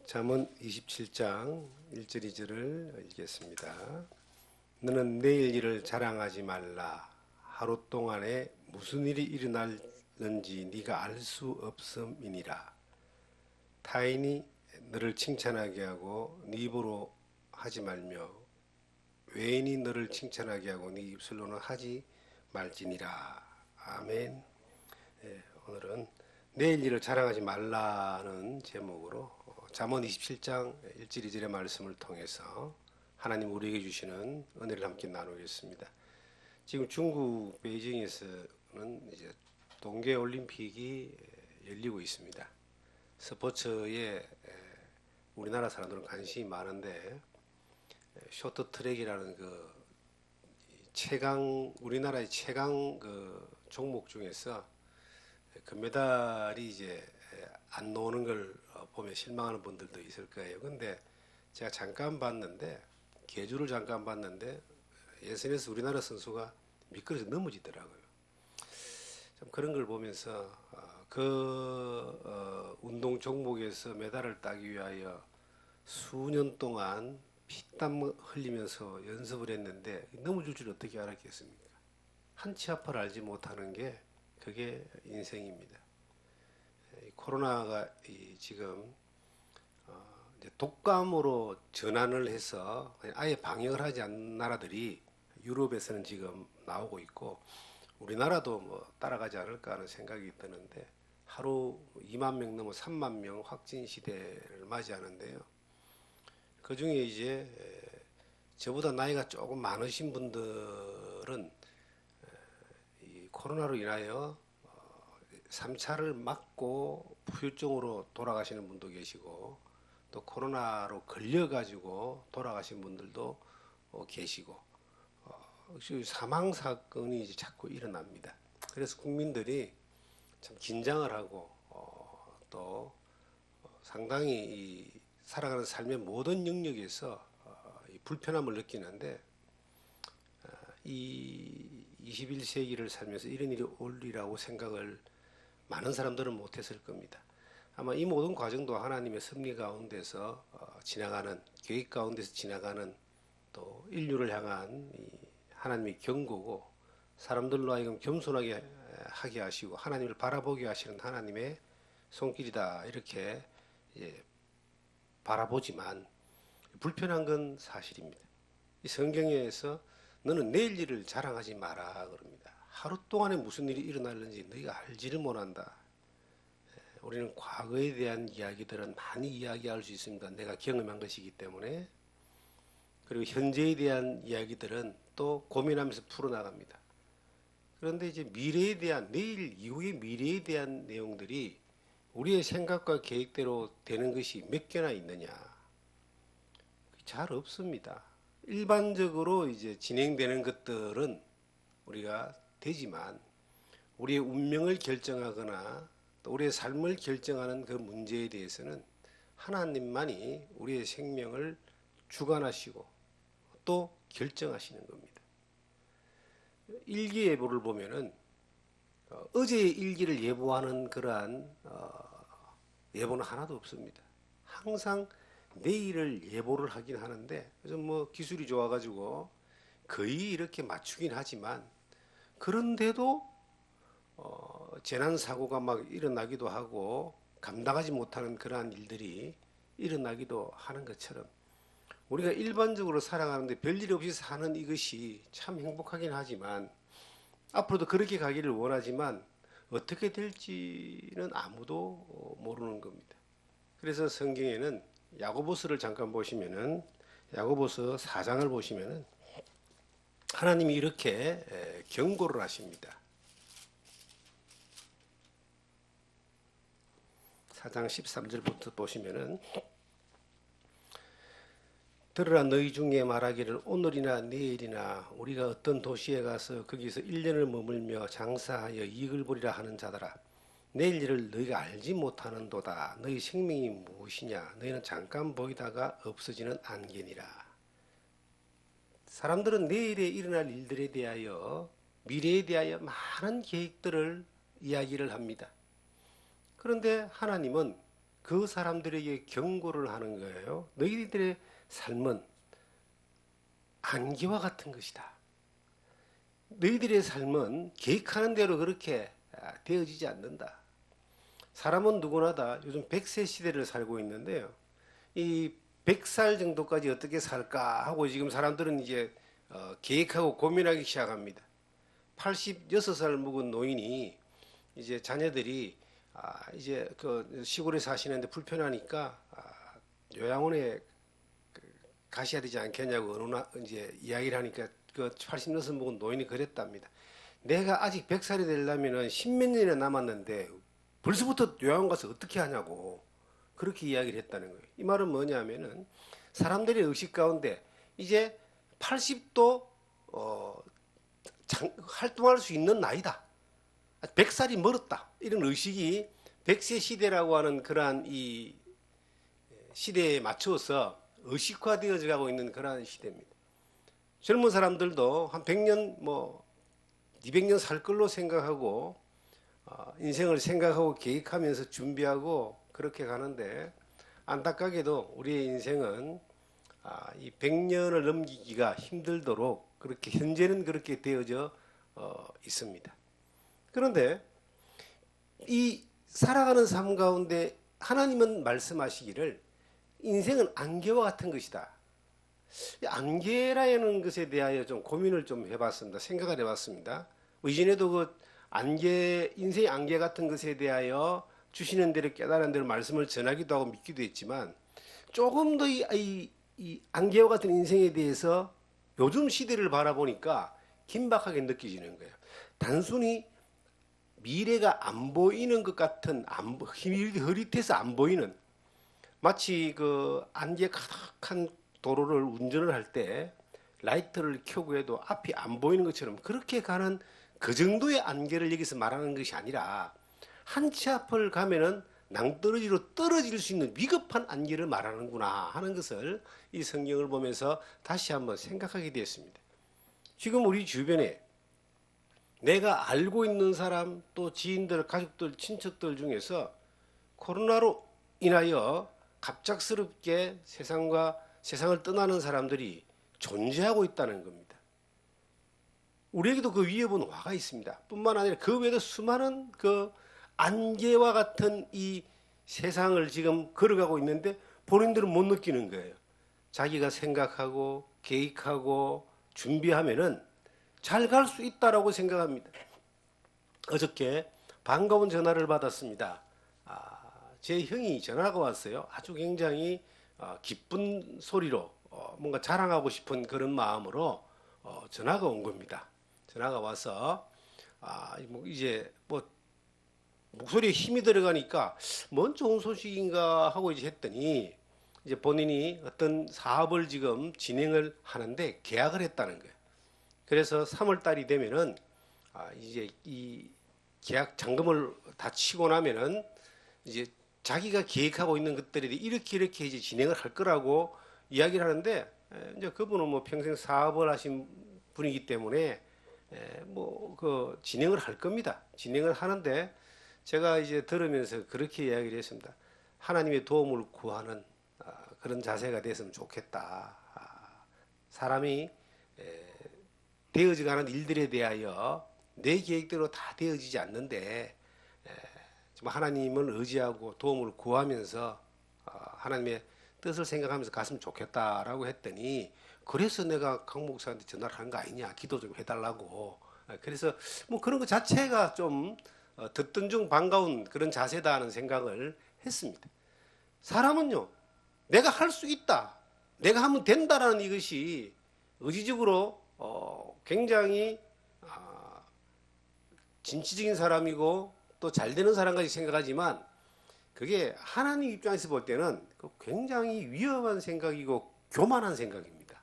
잠언 27장 1절 2절을 읽겠습니다. 너는 내일 일을 자랑하지 말라. 하루 동안에 무슨 일이 일어날는지 네가 알 수 없음이니라. 타인이 너를 칭찬하게 하고 네 입으로 하지 말며 외인이 너를 칭찬하게 하고 네 입술로는 하지 말지니라. 아멘. 오늘은 내일 일을 자랑하지 말라는 제목으로 잠언 27장 1절 2절의 말씀을 통해서 하나님 우리에게 주시는 은혜를 함께 나누겠습니다. 지금 중국 베이징에서는 이제 동계 올림픽이 열리고 있습니다. 스포츠에 우리나라 사람들은 관심이 많은데 쇼트트랙이라는 그 최강 우리나라의 최강 그 종목 중에서 금메달이 이제 안 나오는 걸 보면 실망하는 분들도 있을 거예요. 근데 제가 잠깐 봤는데 계주를 잠깐 봤는데 예선에서 우리나라 선수가 미끄러져 넘어지더라고요. 참 그런 걸 보면서 운동 종목에서 메달을 따기 위하여 수년 동안 피땀 흘리면서 연습을 했는데 넘어질 줄 어떻게 알았겠습니까? 한치 앞을 알지 못하는 게 그게 인생입니다. 코로나가 지금 이제 독감으로 전환을 해서 아예 방역을 하지 않는 나라들이 유럽에서는 지금 나오고 있고 우리나라도 뭐 따라가지 않을까 하는 생각이 드는데 하루 2만 명 넘어 3만 명 확진 시대를 맞이하는데요. 그 중에 이제 저보다 나이가 조금 많으신 분들은 이 코로나로 인하여 3차를 맞고 후유증으로 돌아가시는 분도 계시고 또 코로나로 걸려가지고 돌아가신 분들도 계시고 사망 사건이 이제 자꾸 일어납니다. 그래서 국민들이 참 긴장을 하고 또 상당히 이 살아가는 삶의 모든 영역에서 이 불편함을 느끼는데 이 21세기를 살면서 이런 일이 올리라고 생각을 많은 사람들은 못했을 겁니다. 아마 이 모든 과정도 하나님의 섭리 가운데서 지나가는 계획 가운데서 지나가는 또 인류를 향한 하나님의 경고고 사람들로 하여금 겸손하게 하게 하시고 하나님을 바라보게 하시는 하나님의 손길이다 이렇게 바라보지만 불편한 건 사실입니다. 이 성경에서 너는 내일 일을 자랑하지 마라 그럽니다. 하루 동안에 무슨 일이 일어날는지 너희가 알지를 못한다. 우리는 과거에 대한 이야기들은 많이 이야기할 수 있습니다. 내가 경험한 것이기 때문에. 그리고 현재에 대한 이야기들은 또 고민하면서 풀어나갑니다. 그런데 이제 미래에 대한 내일 이후의 미래에 대한 내용들이 우리의 생각과 계획대로 되는 것이 몇 개나 있느냐? 잘 없습니다. 일반적으로 이제 진행되는 것들은 우리가 되지만 우리의 운명을 결정하거나 또 우리의 삶을 결정하는 그 문제에 대해서는 하나님만이 우리의 생명을 주관하시고 또 결정하시는 겁니다. 일기예보를 보면은 어제의 일기를 예보하는 그러한 예보는 하나도 없습니다. 항상 내일을 예보를 하긴 하는데 그래서 뭐 기술이 좋아가지고 거의 이렇게 맞추긴 하지만 그런데도 재난 사고가 막 일어나기도 하고 감당하지 못하는 그러한 일들이 일어나기도 하는 것처럼 우리가 일반적으로 살아가는데 별일 없이 사는 이것이 참 행복하긴 하지만 앞으로도 그렇게 가기를 원하지만 어떻게 될지는 아무도 모르는 겁니다. 그래서 성경에는 야고보서를 잠깐 보시면은 야고보서 4장을 보시면은 하나님이 이렇게 경고를 하십니다. 4장 13절부터 보시면은 들으라 너희 중에 말하기를 오늘이나 내일이나 우리가 어떤 도시에 가서 거기서 1년을 머물며 장사하여 이익을 보리라 하는 자들아 내일 일을 너희가 알지 못하는도다. 너희 생명이 무엇이냐 너희는 잠깐 보이다가 없어지는 안개니라. 사람들은 내일에 일어날 일들에 대하여 미래에 대하여 많은 계획들을 이야기를 합니다. 그런데 하나님은 그 사람들에게 경고를 하는 거예요. 너희들의 삶은 안개와 같은 것이다. 너희들의 삶은 계획하는 대로 그렇게 되어지지 않는다. 사람은 누구나 다 요즘 100세 시대를 살고 있는데요. 이 100살 정도까지 어떻게 살까 하고 지금 사람들은 이제 계획하고 고민하기 시작합니다. 86살 묵은 노인이 이제 자녀들이 이제 그 시골에 사시는데 불편하니까 요양원에 가셔야 되지 않겠냐고 이제 이야기를 하니까 그 86살 묵은 노인이 그랬답니다. 내가 아직 100살이 되려면은 10몇 년이나 남았는데 벌써부터 요양원 가서 어떻게 하냐고 그렇게 이야기를 했다는 거예요. 이 말은 뭐냐면은 사람들의 의식 가운데 이제 80도 활동할 수 있는 나이다. 100살이 멀었다. 이런 의식이 100세 시대라고 하는 그러한 이 시대에 맞추어서 의식화되어져 가고 있는 그러한 시대입니다. 젊은 사람들도 한 100년 200년 살 걸로 생각하고 인생을 생각하고 계획하면서 준비하고 그렇게 가는데 안타깝게도 우리의 인생은 이 100년을 넘기기가 힘들도록 그렇게 현재는 그렇게 되어져 있습니다. 그런데 이 살아가는 삶 가운데 하나님은 말씀하시기를 인생은 안개와 같은 것이다. 안개라는 것에 대하여 좀 고민을 좀 해봤습니다. 생각을 해봤습니다. 이전에도 그 인생의 안개 같은 것에 대하여 주시는 대로 깨달은 대로 말씀을 전하기도 하고 믿기도 했지만 조금 더 이 안개와 같은 인생에 대해서 요즘 시대를 바라보니까 긴박하게 느껴지는 거예요. 단순히 미래가 안 보이는 것 같은 힘이 흐릿해서 안 보이는 마치 그 안개 가득한 도로를 운전을 할 때 라이트를 켜고 해도 앞이 안 보이는 것처럼 그렇게 가는 그 정도의 안개를 여기서 말하는 것이 아니라 한 치 앞을 가면은 낭떠러지로 떨어질 수 있는 위급한 안개를 말하는구나 하는 것을 이 성경을 보면서 다시 한번 생각하게 되었습니다. 지금 우리 주변에 내가 알고 있는 사람 또 지인들, 가족들, 친척들 중에서 코로나로 인하여 갑작스럽게 세상을 떠나는 사람들이 존재하고 있다는 겁니다. 우리에게도 그 위협은 와가 있습니다. 뿐만 아니라 그 외에도 수많은 그 안개와 같은 이 세상을 지금 걸어가고 있는데 본인들은 못 느끼는 거예요. 자기가 생각하고 계획하고 준비하면은 잘 갈 수 있다라고 생각합니다. 어저께 반가운 전화를 받았습니다. 제 형이 전화가 왔어요. 아주 굉장히 기쁜 소리로 뭔가 자랑하고 싶은 그런 마음으로 전화가 온 겁니다. 전화가 와서 이제 목소리에 힘이 들어가니까 뭔 좋은 소식인가 하고 이제 했더니 이제 본인이 어떤 사업을 지금 진행을 하는데 계약을 했다는 거예요. 그래서 3월 달이 되면은 이제 이 계약 잔금을 다 치고 나면은 이제 자기가 계획하고 있는 것들에 대해 이렇게 이제 진행을 할 거라고 이야기를 하는데 이제 그분은 뭐 평생 사업을 하신 분이기 때문에 그 진행을 할 겁니다. 진행을 하는데 제가 이제 들으면서 그렇게 이야기를 했습니다. 하나님의 도움을 구하는 그런 자세가 됐으면 좋겠다. 사람이 되어지가는 일들에 대하여 내 계획대로 다 되어지지 않는데 하나님을 의지하고 도움을 구하면서 하나님의 뜻을 생각하면서 갔으면 좋겠다라고 했더니 그래서 내가 강 목사한테 전화를 한 거 아니냐, 기도 좀 해달라고. 그래서 뭐 그런 것 자체가 좀 듣던 중 반가운 그런 자세다 하는 생각을 했습니다. 사람은요, 내가 할 수 있다, 내가 하면 된다라는 이것이 의지적으로 굉장히 진취적인 사람이고 또 잘 되는 사람까지 생각하지만 그게 하나님 입장에서 볼 때는 굉장히 위험한 생각이고 교만한 생각입니다.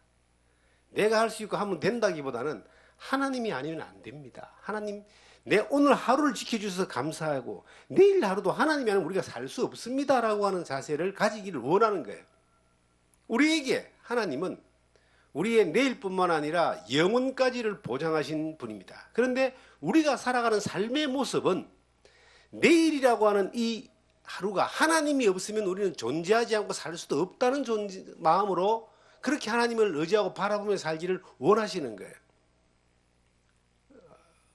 내가 할 수 있고 하면 된다기보다는 하나님이 아니면 안 됩니다. 하나님, 내 오늘 하루를 지켜주셔서 감사하고 내일 하루도 하나님이 아니면 우리가 살 수 없습니다라고 하는 자세를 가지기를 원하는 거예요. 우리에게 하나님은 우리의 내일뿐만 아니라 영혼까지를 보장하신 분입니다. 그런데 우리가 살아가는 삶의 모습은 내일이라고 하는 이 하루가 하나님이 없으면 우리는 존재하지 않고 살 수도 없다는 마음으로 그렇게 하나님을 의지하고 바라보며 살기를 원하시는 거예요.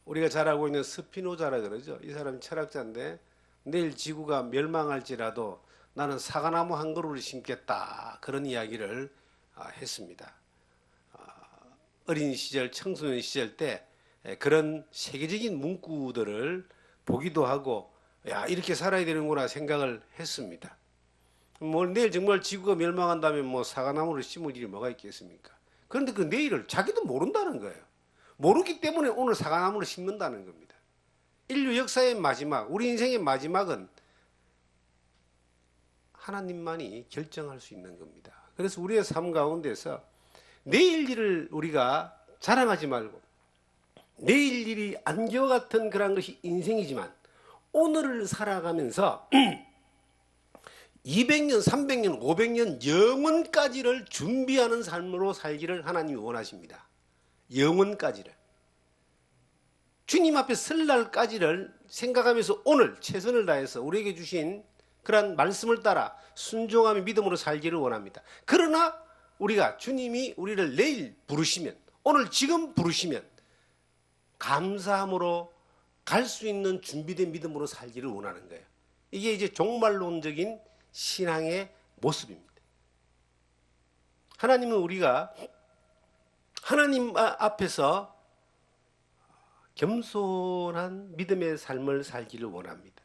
우리가 잘 알고 있는 스피노자라 그러죠. 이 사람이 철학자인데 내일 지구가 멸망할지라도 나는 사과나무 한 그루를 심겠다, 그런 이야기를 했습니다. 어린 시절, 청소년 시절 때 그런 세계적인 문구들을 보기도 하고 야, 이렇게 살아야 되는구나 생각을 했습니다. 뭐 내일 정말 지구가 멸망한다면 뭐 사과나무를 심을 일이 뭐가 있겠습니까? 그런데 그 내일을 자기도 모른다는 거예요. 모르기 때문에 오늘 사과나무를 심는다는 겁니다. 인류 역사의 마지막, 우리 인생의 마지막은 하나님만이 결정할 수 있는 겁니다. 그래서 우리의 삶 가운데서 내일 일을 우리가 자랑하지 말고, 내일 일이 안개와 같은 그런 것이 인생이지만 오늘을 살아가면서 200년, 300년, 500년 영원까지를 준비하는 삶으로 살기를 하나님이 원하십니다. 영원까지를. 주님 앞에 설 날까지를 생각하면서 오늘 최선을 다해서 우리에게 주신 그러한 말씀을 따라 순종하며 믿음으로 살기를 원합니다. 그러나 우리가 주님이 우리를 내일 부르시면, 오늘 지금 부르시면 감사함으로 갈 수 있는 준비된 믿음으로 살기를 원하는 거예요. 이게 이제 종말론적인 신앙의 모습입니다. 하나님은 우리가 하나님 앞에서 겸손한 믿음의 삶을 살기를 원합니다.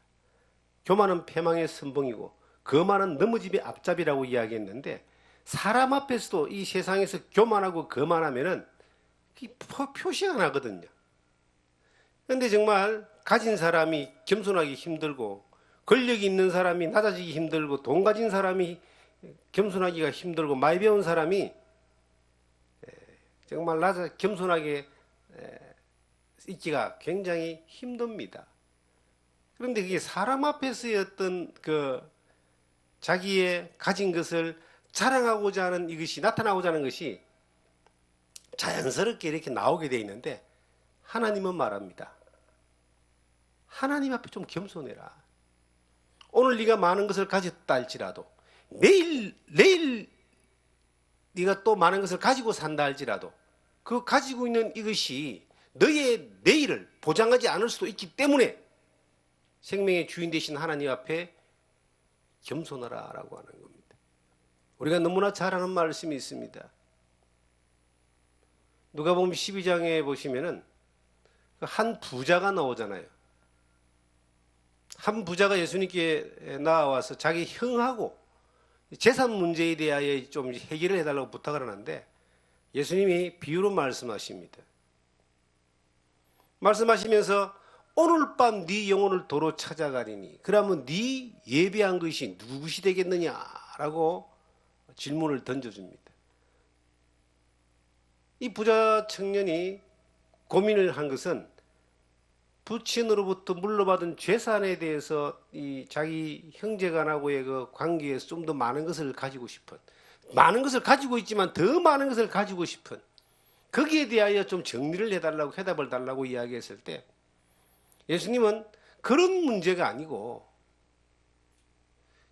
교만은 패망의 선봉이고 거만은 넘어짐의 앞잡이라고 이야기했는데, 사람 앞에서도 이 세상에서 교만하고 거만하면은 표시가 나거든요. 그런데 정말 가진 사람이 겸손하기 힘들고, 권력이 있는 사람이 낮아지기 힘들고, 돈 가진 사람이 겸손하기가 힘들고, 많이 배운 사람이 정말 겸손하게 있기가 굉장히 힘듭니다. 그런데 그게 사람 앞에서의 어떤 그 자기의 가진 것을 자랑하고자 하는 이것이, 나타나고자 하는 것이 자연스럽게 이렇게 나오게 돼 있는데, 하나님은 말합니다. 하나님 앞에 좀 겸손해라. 오늘 네가 많은 것을 가졌다 할지라도, 내일 네가 또 많은 것을 가지고 산다 할지라도 그 가지고 있는 이것이 너의 내일을 보장하지 않을 수도 있기 때문에 생명의 주인 되신 하나님 앞에 겸손하라 라고 하는 겁니다. 우리가 너무나 잘 아는 말씀이 있습니다. 누가복음 12장에 보시면은 한 부자가 나오잖아요. 한 부자가 예수님께 나와서 자기 형하고 재산 문제에 대하여 좀 해결을 해달라고 부탁을 하는데, 예수님이 비유로 말씀하십니다. 말씀하시면서 오늘 밤 네 영혼을 도로 찾아가리니 그러면 네 예배한 것이 누구시 되겠느냐라고 질문을 던져줍니다. 이 부자 청년이 고민을 한 것은 부친으로부터 물려받은 재산에 대해서 이 자기 형제간하고의 그 관계에서 좀 더 많은 것을 가지고 싶은, 많은 것을 가지고 있지만 더 많은 것을 가지고 싶은, 거기에 대하여 좀 정리를 해달라고, 해답을 달라고 이야기했을 때 예수님은 그런 문제가 아니고,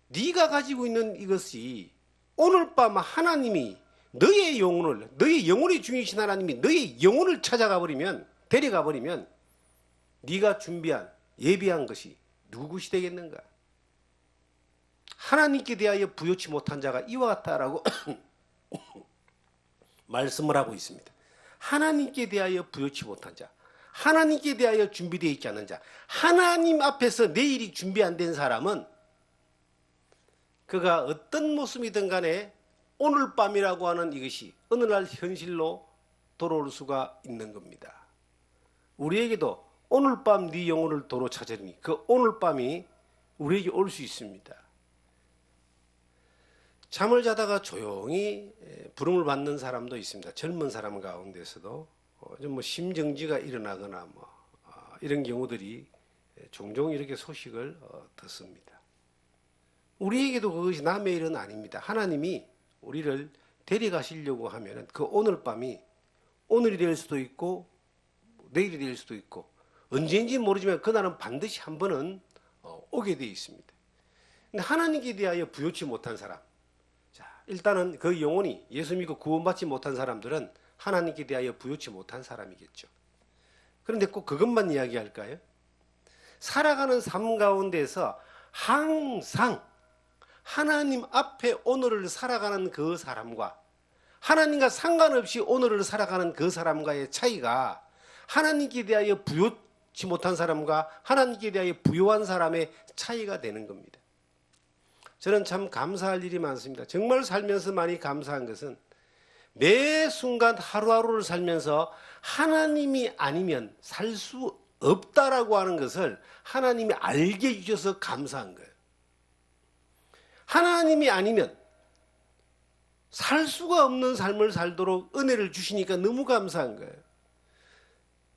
네가 가지고 있는 이것이 오늘 밤 하나님이 너의 영혼의 주인이신 하나님이 너의 영혼을 찾아가 버리면, 데려가 버리면 네가 준비한, 예비한 것이 누구시 되겠는가? 하나님께 대하여 부요치 못한 자가 이와 같다라고 말씀을 하고 있습니다. 하나님께 대하여 부요치 못한 자, 하나님께 대하여 준비되어 있지 않은 자, 하나님 앞에서 내일이 준비 안 된 사람은 그가 어떤 모습이든 간에 오늘 밤이라고 하는 이것이 어느 날 현실로 돌아올 수가 있는 겁니다. 우리에게도 오늘 밤 네 영혼을 도로 찾으니 그 오늘 밤이 우리에게 올 수 있습니다. 잠을 자다가 조용히 부름을 받는 사람도 있습니다. 젊은 사람 가운데서도 좀 뭐 심정지가 일어나거나 이런 경우들이 종종 이렇게 소식을 듣습니다. 우리에게도 그것이 남의 일은 아닙니다. 하나님이 우리를 데려가시려고 하면 그 오늘 밤이 오늘이 될 수도 있고 내일이 될 수도 있고 언제인지 모르지만 그날은 반드시 한 번은 오게 되어 있습니다. 근데 하나님께 대하여 부요치 못한 사람. 자, 일단은 그 영혼이 예수 믿고 구원받지 못한 사람들은 하나님께 대하여 부요치 못한 사람이겠죠. 그런데 꼭 그것만 이야기할까요? 살아가는 삶 가운데서 항상 하나님 앞에 오늘을 살아가는 그 사람과 하나님과 상관없이 오늘을 살아가는 그 사람과의 차이가 하나님께 대하여 부요치 못한 사람과 하나님께 대하여 부요한 사람의 차이가 되는 겁니다. 저는 참 감사할 일이 많습니다. 정말 살면서 많이 감사한 것은 매 순간 하루하루를 살면서 하나님이 아니면 살 수 없다라고 하는 것을 하나님이 알게 해주셔서 감사한 거예요. 하나님이 아니면 살 수가 없는 삶을 살도록 은혜를 주시니까 너무 감사한 거예요.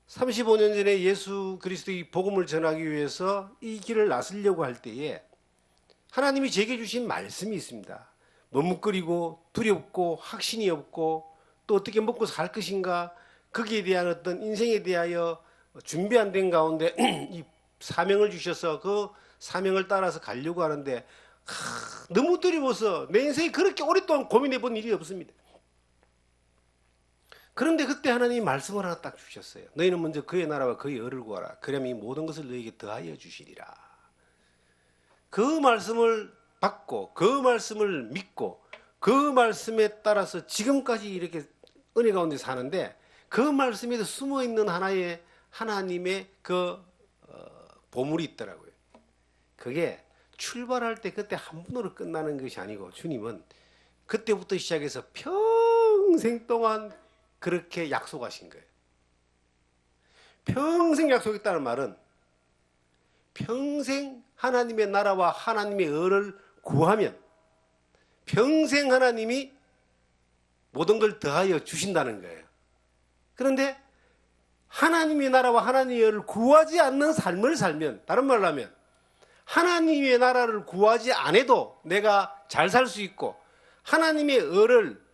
35년 전에 예수 그리스도의 복음을 전하기 위해서 이 길을 나서려고 할 때에 하나님이 제게 주신 말씀이 있습니다. 머뭇거리고 두렵고 확신이 없고 또 어떻게 먹고 살 것인가, 거기에 대한 어떤 인생에 대하여 준비 안 된 가운데 이 사명을 주셔서 그 사명을 따라서 가려고 하는데 너무 두려워서 내 인생에 그렇게 오랫동안 고민해 본 일이 없습니다. 그런데 그때 하나님이 말씀을 하나 딱 주셨어요. 너희는 먼저 그의 나라와 그의 의를 구하라. 그러면 이 모든 것을 너희에게 더하여 주시리라. 그 말씀을 받고 그 말씀을 믿고 그 말씀에 따라서 지금까지 이렇게 은혜 가운데 사는데, 그 말씀에 숨어있는 하나의 하나님의 그 보물이 있더라고요. 그게 출발할 때 그때 한 번으로 끝나는 것이 아니고, 주님은 그때부터 시작해서 평생 동안 그렇게 약속하신 거예요. 평생 약속했다는 말은 평생 하나님의 나라와 하나님의 의를 구하면 평생 하나님이 모든 걸 더하여 주신다는 거예요. 그런데 하나님의 나라와 하나님의 의를 구하지 않는 삶을 살면, 다른 말로 하면 하나님의 나라를 구하지 않아도 내가 잘 살 수 있고, 하나님의 의를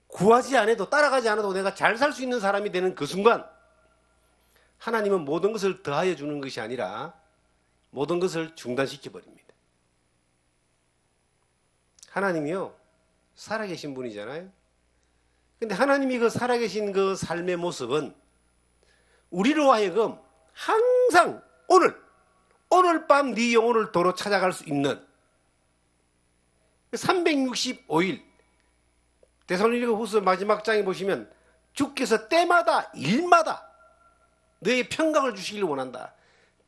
구하지 않아도, 따라가지 않아도 내가 잘 살 수 있는 사람이 되는 그 순간 하나님은 모든 것을 더하여 주는 것이 아니라 모든 것을 중단시켜 버립니다. 하나님이요, 살아계신 분이잖아요. 근데 하나님이 그 살아계신 그 삶의 모습은 우리로 하여금 항상 오늘 밤 네 영혼을 도로 찾아갈 수 있는 365일 데살로니가후서 마지막 장에 보시면 주께서 때마다 일마다 너의 평강을 주시기를 원한다.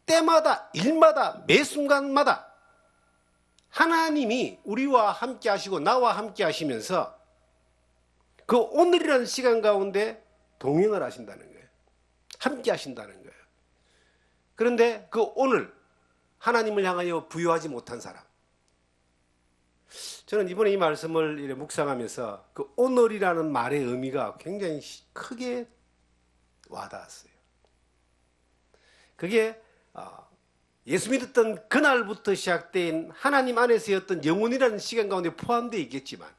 때마다 일마다 매 순간마다 하나님이 우리와 함께 하시고 나와 함께 하시면서 그 오늘이라는 시간 가운데 동행을 하신다는 거예요. 함께 하신다는 거예요. 그런데 그 오늘 하나님을 향하여 부여하지 못한 사람, 저는 이번에 이 말씀을 묵상하면서 그 오늘이라는 말의 의미가 굉장히 크게 와닿았어요. 그게 예수 믿었던 그날부터 시작된 하나님 안에서의 어떤 영혼이라는 시간 가운데 포함되어 있겠지만,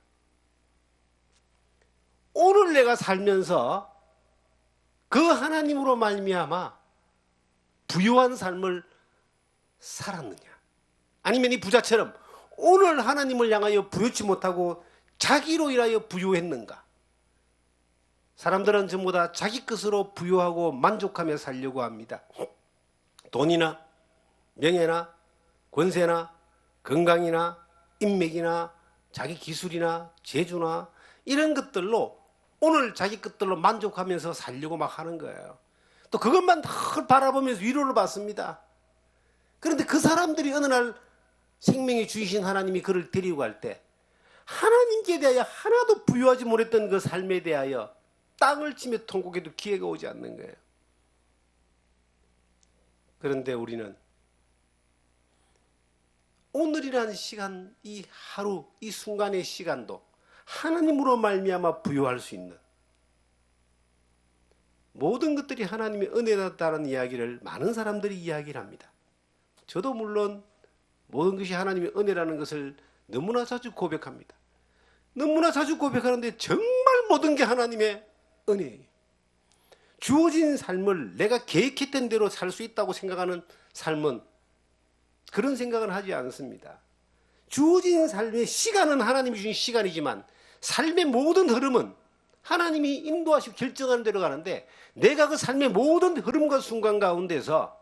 오늘 내가 살면서 그 하나님으로 말미암아 부유한 삶을 살았느냐, 아니면 이 부자처럼 오늘 하나님을 향하여 부유치 못하고 자기로 인하여 부유했는가. 사람들은 전부 다 자기 것으로 부유하고 만족하며 살려고 합니다. 돈이나 명예나 권세나 건강이나 인맥이나 자기 기술이나 재주나 이런 것들로 오늘 자기 것들로 만족하면서 살려고 막 하는 거예요. 또 그것만 늘 바라보면서 위로를 받습니다. 그런데 그 사람들이 어느 날 생명의 주이신 하나님이 그를 데리고 갈 때 하나님께 대하여 하나도 부유하지 못했던 그 삶에 대하여 땅을 치며 통곡해도 기회가 오지 않는 거예요. 그런데 우리는 오늘이라는 시간, 이 하루, 이 순간의 시간도 하나님으로 말미암아 부유할 수 있는, 모든 것들이 하나님의 은혜다라는 이야기를 많은 사람들이 이야기를 합니다. 저도 물론 모든 것이 하나님의 은혜라는 것을 너무나 자주 고백합니다. 너무나 자주 고백하는데 정말 모든 게 하나님의 은혜예요. 주어진 삶을 내가 계획했던 대로 살 수 있다고 생각하는 삶은 그런 생각은 하지 않습니다. 주어진 삶의 시간은 하나님이 주신 시간이지만 삶의 모든 흐름은 하나님이 인도하시고 결정하는 대로 가는데, 내가 그 삶의 모든 흐름과 순간 가운데서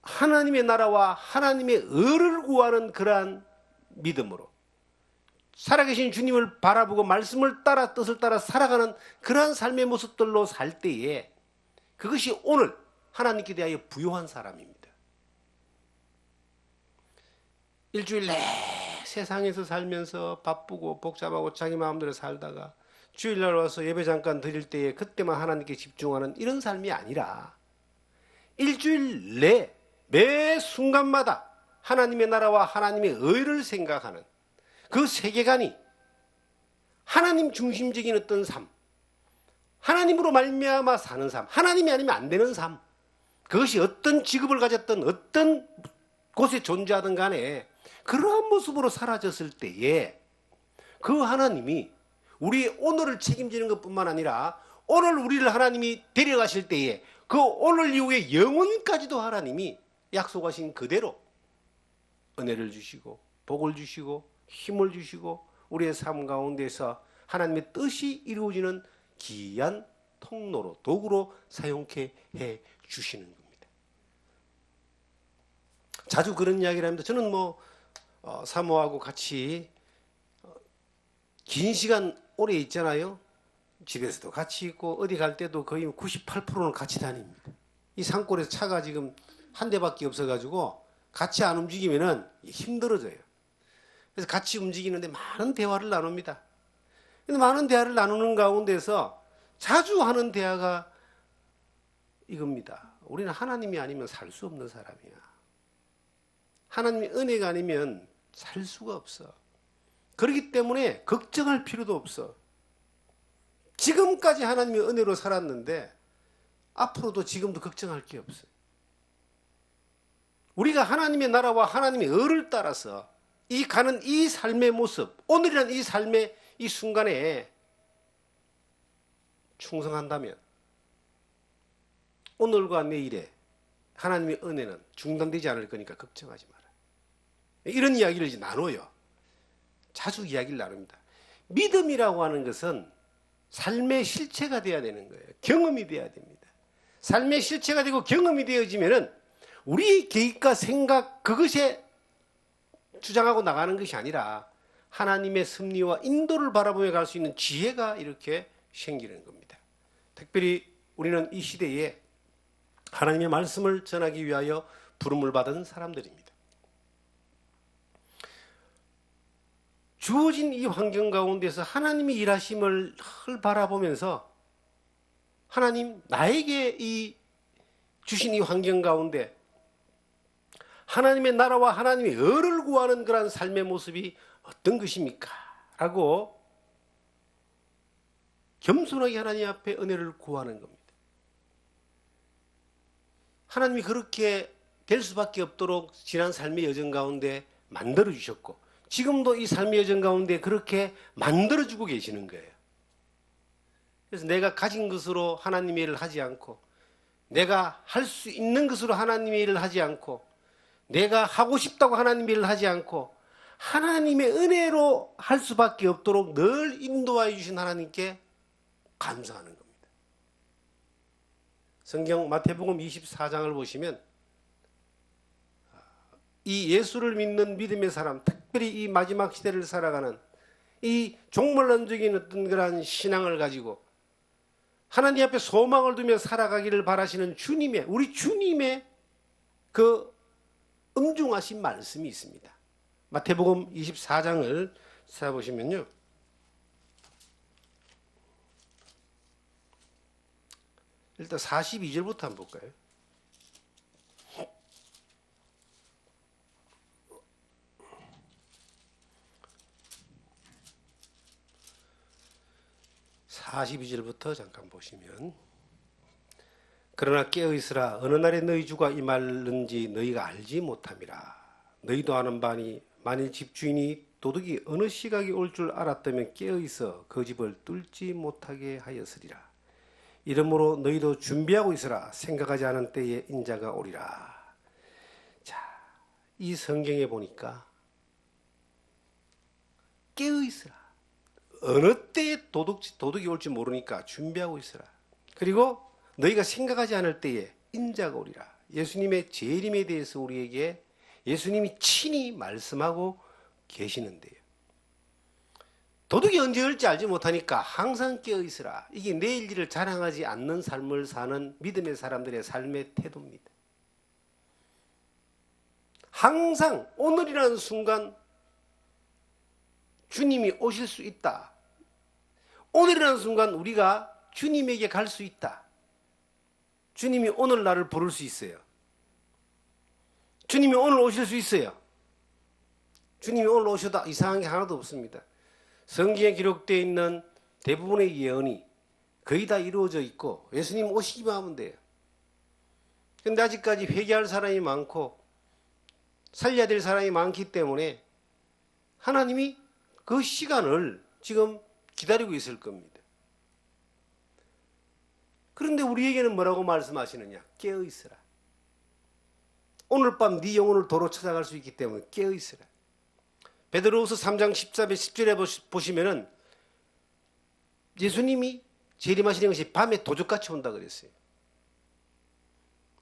하나님의 나라와 하나님의 의를 구하는 그러한 믿음으로 살아계신 주님을 바라보고 말씀을 따라 뜻을 따라 살아가는 그러한 삶의 모습들로 살 때에, 그것이 오늘 하나님께 대하여 부요한 사람입니다. 일주일 내 세상에서 살면서 바쁘고 복잡하고 자기 마음대로 살다가 주일날 와서 예배 잠깐 드릴 때에 그때만 하나님께 집중하는 이런 삶이 아니라, 일주일 내 매 순간마다 하나님의 나라와 하나님의 의를 생각하는 그 세계관이 하나님 중심적인 어떤 삶, 하나님으로 말미암아 사는 삶, 하나님이 아니면 안 되는 삶, 그것이 어떤 직업을 가졌든 어떤 곳에 존재하든 간에 그러한 모습으로 사라졌을 때에 그 하나님이 우리의 오늘을 책임지는 것뿐만 아니라 오늘 우리를 하나님이 데려가실 때에 그 오늘 이후에 영원까지도 하나님이 약속하신 그대로 은혜를 주시고 복을 주시고 힘을 주시고 우리의 삶 가운데서 하나님의 뜻이 이루어지는 귀한 통로로, 도구로 사용케 해 주시는 겁니다. 자주 그런 이야기를 합니다. 저는 사모하고 같이 긴 시간 오래 있잖아요. 집에서도 같이 있고 어디 갈 때도 거의 98%는 같이 다닙니다. 이 산골에서 차가 지금 한 대밖에 없어가지고 같이 안 움직이면은 힘들어져요. 그래서 같이 움직이는데 많은 대화를 나눕니다. 근데 많은 대화를 나누는 가운데서 자주 하는 대화가 이겁니다. 우리는 하나님이 아니면 살 수 없는 사람이야. 하나님의 은혜가 아니면 살 수가 없어. 그렇기 때문에 걱정할 필요도 없어. 지금까지 하나님의 은혜로 살았는데 앞으로도 지금도 걱정할 게 없어요. 우리가 하나님의 나라와 하나님의 의를 따라서 이 가는 이 삶의 모습, 오늘이란 이 삶의 이 순간에 충성한다면 오늘과 내일에 하나님의 은혜는 중단되지 않을 거니까 걱정하지 마라. 이런 이야기를 이제 나눠요. 자주 이야기를 나눕니다. 믿음이라고 하는 것은 삶의 실체가 되어야 되는 거예요. 경험이 되어야 됩니다. 삶의 실체가 되고 경험이 되어지면은 우리의 계획과 생각, 그것에 주장하고 나가는 것이 아니라 하나님의 섭리와 인도를 바라보며 갈 수 있는 지혜가 이렇게 생기는 겁니다. 특별히 우리는 이 시대에 하나님의 말씀을 전하기 위하여 부름을 받은 사람들입니다. 주어진 이 환경 가운데서 하나님이 일하심을 바라보면서 하나님, 나에게 이 주신 이 환경 가운데 하나님의 나라와 하나님의 의를 구하는 그런 삶의 모습이 어떤 것입니까? 라고 겸손하게 하나님 앞에 은혜를 구하는 겁니다. 하나님이 그렇게 될 수밖에 없도록 지난 삶의 여정 가운데 만들어 주셨고 지금도 이 삶의 여정 가운데 그렇게 만들어주고 계시는 거예요. 그래서 내가 가진 것으로 하나님의 일을 하지 않고 내가 할 수 있는 것으로 하나님의 일을 하지 않고 내가 하고 싶다고 하나님의 일을 하지 않고 하나님의 은혜로 할 수밖에 없도록 늘 인도하여 주신 하나님께 감사하는 겁니다. 성경 마태복음 24장을 보시면 이 예수를 믿는 믿음의 사람, 특별히 이 마지막 시대를 살아가는 이 종말론적인 어떤 그러한 신앙을 가지고 하나님 앞에 소망을 두며 살아가기를 바라시는 주님의, 우리 주님의 그 엄중하신 말씀이 있습니다. 마태복음 24장을 찾아보시면요. 일단 42절부터 한번 볼까요? (42절부터) 잠깐 보시면 그러나 깨어있으라 어느 날에 너희 주가 임하는지 너희가 알지 못함이라. 너희도 아는 바니 만일 집주인이 도둑이 어느 시각이 올 줄 알았다면 깨어있어 그 집을 뚫지 못하게 하였으리라. 이러므로 너희도 준비하고 있으라. 생각하지 않은 때에 인자가 오리라. 자, 이 성경에 보니까 깨어 있으라. 어느 때에 도둑이 올지 모르니까 준비하고 있으라. 그리고 너희가 생각하지 않을 때에 인자가 오리라. 예수님의 재림에 대해서 우리에게 예수님이 친히 말씀하고 계시는데요. 도둑이 언제 올지 알지 못하니까 항상 깨어 있으라. 이게 내일 일을 자랑하지 않는 삶을 사는 믿음의 사람들의 삶의 태도입니다. 항상 오늘이라는 순간 주님이 오실 수 있다. 오늘이라는 순간 우리가 주님에게 갈 수 있다. 주님이 오늘 나를 부를 수 있어요. 주님이 오늘 오실 수 있어요. 주님이 오늘 오셔도 이상한 게 하나도 없습니다. 성경에 기록되어 있는 대부분의 예언이 거의 다 이루어져 있고 예수님 오시기만 하면 돼요. 그런데 아직까지 회개할 사람이 많고 살려야 될 사람이 많기 때문에 하나님이 그 시간을 지금 기다리고 있을 겁니다. 그런데 우리에게는 뭐라고 말씀하시느냐? 깨어 있으라. 오늘 밤 네 영혼을 도로 찾아갈 수 있기 때문에 깨어 있으라. 베드로후서 3장 10절에 보시면은 예수님이 재림하시는 것이 밤에 도적같이 온다 그랬어요.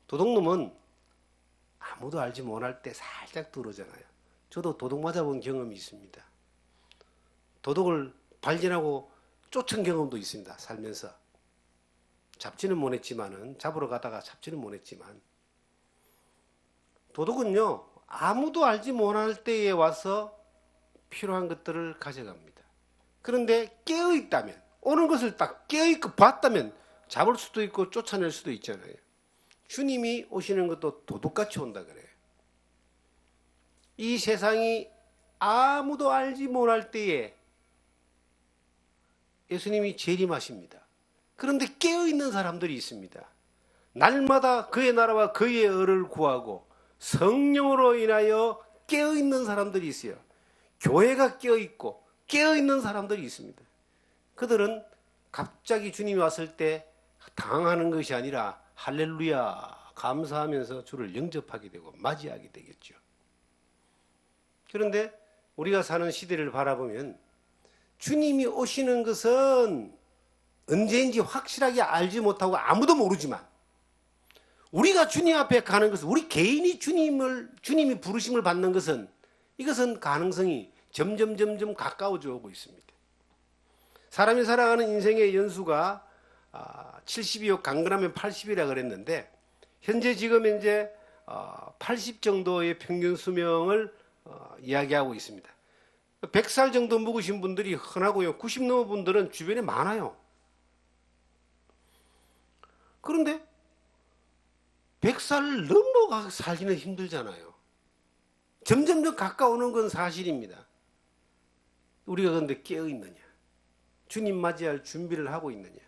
도둑놈은 아무도 알지 못할 때 살짝 들어오잖아요. 저도 도둑 맞아본 경험이 있습니다. 도둑을 발견하고 쫓은 경험도 있습니다. 살면서. 잡지는 못했지만은 잡으러 가다가 잡지는 못했지만 도둑은요 아무도 알지 못할 때에 와서 필요한 것들을 가져갑니다. 그런데 깨어있다면 오는 것을 딱 깨어있고 봤다면 잡을 수도 있고 쫓아낼 수도 있잖아요. 주님이 오시는 것도 도둑같이 온다 그래요. 이 세상이 아무도 알지 못할 때에 예수님이 재림하십니다. 그런데 깨어있는 사람들이 있습니다. 날마다 그의 나라와 그의 의를 구하고 성령으로 인하여 깨어있는 사람들이 있어요. 교회가 깨어있고 깨어있는 사람들이 있습니다. 그들은 갑자기 주님이 왔을 때 당황하는 것이 아니라 할렐루야 감사하면서 주를 영접하게 되고 맞이하게 되겠죠. 그런데 우리가 사는 시대를 바라보면 주님이 오시는 것은 언제인지 확실하게 알지 못하고 아무도 모르지만 우리가 주님 앞에 가는 것은 우리 개인이 주님이 부르심을 받는 것은 이것은 가능성이 점점 가까워져 오고 있습니다. 사람이 살아가는 인생의 연수가 70이요 강건하면 80이라 그랬는데 현재 지금 이제 80 정도의 평균 수명을 이야기하고 있습니다. 100살 정도 묵으신 분들이 흔하고요. 90 넘은 분들은 주변에 많아요. 그런데 100살을 넘어가 살기는 힘들잖아요. 점점 가까워오는 건 사실입니다. 우리가 그런데 깨어있느냐? 주님 맞이할 준비를 하고 있느냐?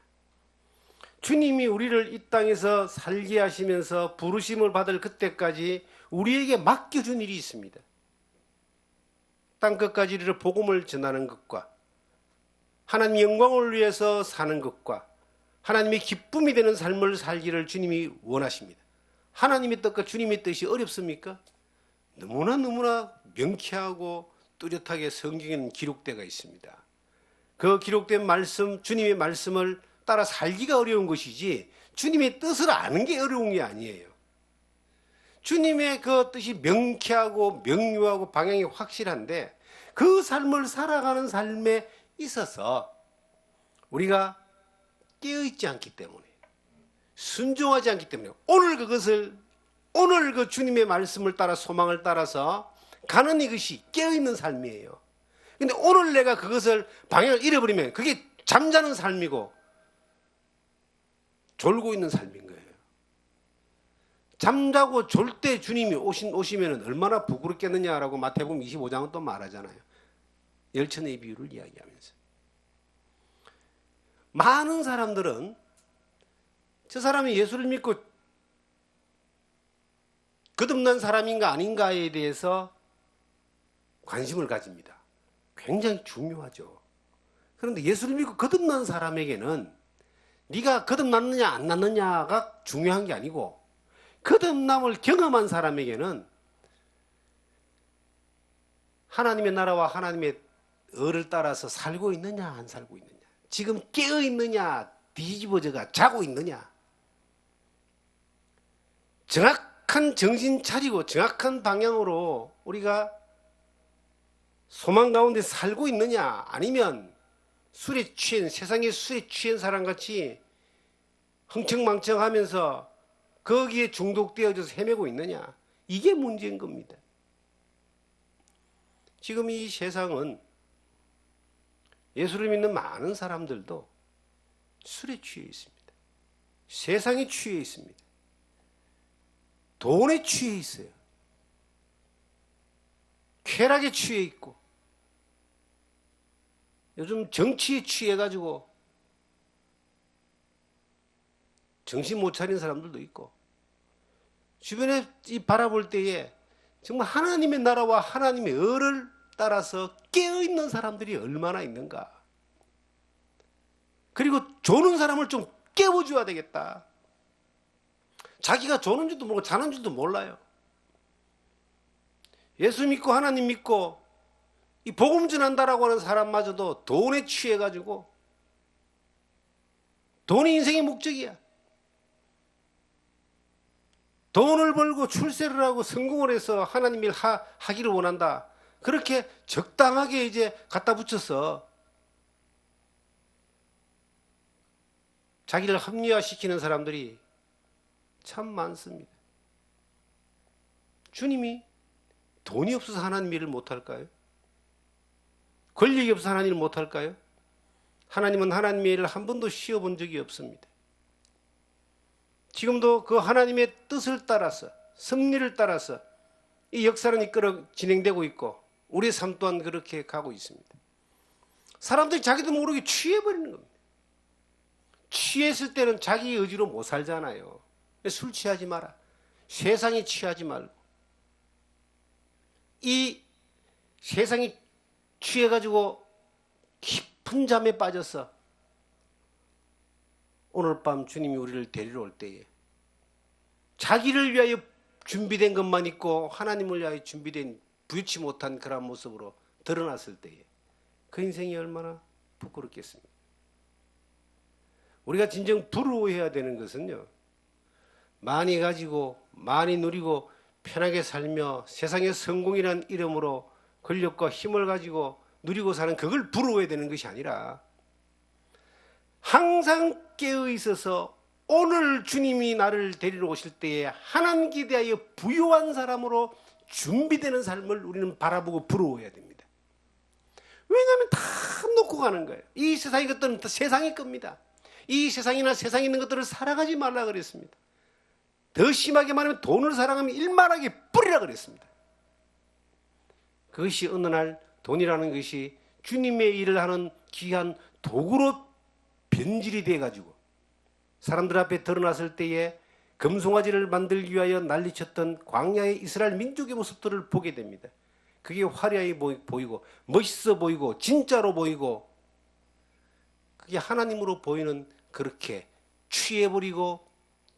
주님이 우리를 이 땅에서 살게 하시면서 부르심을 받을 그때까지 우리에게 맡겨준 일이 있습니다. 땅끝까지 이르러 복음을 전하는 것과 하나님의 영광을 위해서 사는 것과 하나님의 기쁨이 되는 삶을 살기를 주님이 원하십니다. 하나님의 뜻과 주님의 뜻이 어렵습니까? 너무나 명쾌하고 뚜렷하게 성경에는 기록되어 있습니다. 그 기록된 말씀, 주님의 말씀을 따라 살기가 어려운 것이지 주님의 뜻을 아는 게 어려운 게 아니에요. 주님의 그 뜻이 명쾌하고 명료하고 방향이 확실한데 그 삶을 살아가는 삶에 있어서 우리가 깨어있지 않기 때문에 순종하지 않기 때문에 오늘 그 주님의 말씀을 따라 소망을 따라서 가는 이것이 깨어있는 삶이에요. 근데 오늘 내가 그것을 방향을 잃어버리면 그게 잠자는 삶이고 졸고 있는 삶인 거예요. 잠자고 졸 때 주님이 오시면 얼마나 부끄럽겠느냐라고 마태복음 25장은 또 말하잖아요. 열천의 비유를 이야기하면서. 많은 사람들은 저 사람이 예수를 믿고 거듭난 사람인가 아닌가에 대해서 관심을 가집니다. 굉장히 중요하죠. 그런데 예수를 믿고 거듭난 사람에게는 네가 거듭났느냐 안 났느냐가 중요한 게 아니고 거듭남을 경험한 사람에게는 하나님의 나라와 하나님의 을을 따라서 살고 있느냐 안 살고 있느냐, 지금 깨어 있느냐 뒤집어져가 자고 있느냐, 정확한 정신 차리고 정확한 방향으로 우리가 소망 가운데 살고 있느냐, 아니면 술에 취한, 세상의 술에 취한 사람같이 흥청망청하면서 거기에 중독되어져서 헤매고 있느냐, 이게 문제인 겁니다. 지금 이 세상은 예수를 믿는 많은 사람들도 술에 취해 있습니다. 세상에 취해 있습니다. 돈에 취해 있어요. 쾌락에 취해 있고, 요즘 정치에 취해가지고 정신 못 차린 사람들도 있고, 주변에 바라볼 때에 정말 하나님의 나라와 하나님의 의를 따라서 깨어있는 사람들이 얼마나 있는가. 그리고 조는 사람을 좀 깨워줘야 되겠다. 자기가 조는 줄도 모르고 자는 줄도 몰라요. 예수 믿고 하나님 믿고 이 복음 전한다라고 하는 사람마저도 돈에 취해가지고, 돈이 인생의 목적이야. 돈을 벌고 출세를 하고 성공을 해서 하나님 일 하기를 원한다. 그렇게 적당하게 이제 갖다 붙여서 자기를 합리화시키는 사람들이 참 많습니다. 주님이 돈이 없어서 하나님 일을 못할까요? 권력이 없어서 하나님 일을 못할까요? 하나님은 하나님의 일을 한 번도 쉬어본 적이 없습니다. 지금도 그 하나님의 뜻을 따라서, 섭리를 따라서 이 역사는 이끌어 진행되고 있고, 우리의 삶 또한 그렇게 가고 있습니다. 사람들이 자기도 모르게 취해버리는 겁니다. 취했을 때는 자기 의지로 못 살잖아요. 술 취하지 마라. 세상에 취하지 말고. 이 세상이 취해가지고 깊은 잠에 빠져서 오늘 밤 주님이 우리를 데리러 올 때에 자기를 위하여 준비된 것만 있고 하나님을 위하여 준비된 부유치 못한 그런 모습으로 드러났을 때에 그 인생이 얼마나 부끄럽겠습니까? 우리가 진정 부러워해야 되는 것은요, 많이 가지고 많이 누리고 편하게 살며 세상의 성공이라는 이름으로 권력과 힘을 가지고 누리고 사는 그걸 부러워해야 되는 것이 아니라, 항상 깨어 있어서 오늘 주님이 나를 데리러 오실 때에 하나님께 대하여 부유한 사람으로 준비되는 삶을 우리는 바라보고 부러워해야 됩니다. 왜냐하면 다 놓고 가는 거예요. 이 세상의 것들은 다 세상의 겁니다. 이 세상이나 세상에 있는 것들을 살아가지 말라 그랬습니다. 더 심하게 말하면 돈을 사랑하면 일만하게 뿌리라 그랬습니다. 그것이 어느 날 돈이라는 것이 주님의 일을 하는 귀한 도구로 변질이 돼가지고 사람들 앞에 드러났을 때에 금송아지를 만들기 위하여 난리쳤던 광야의 이스라엘 민족의 모습들을 보게 됩니다. 그게 화려해 보이고 멋있어 보이고 진짜로 보이고, 그게 하나님으로 보이는, 그렇게 취해버리고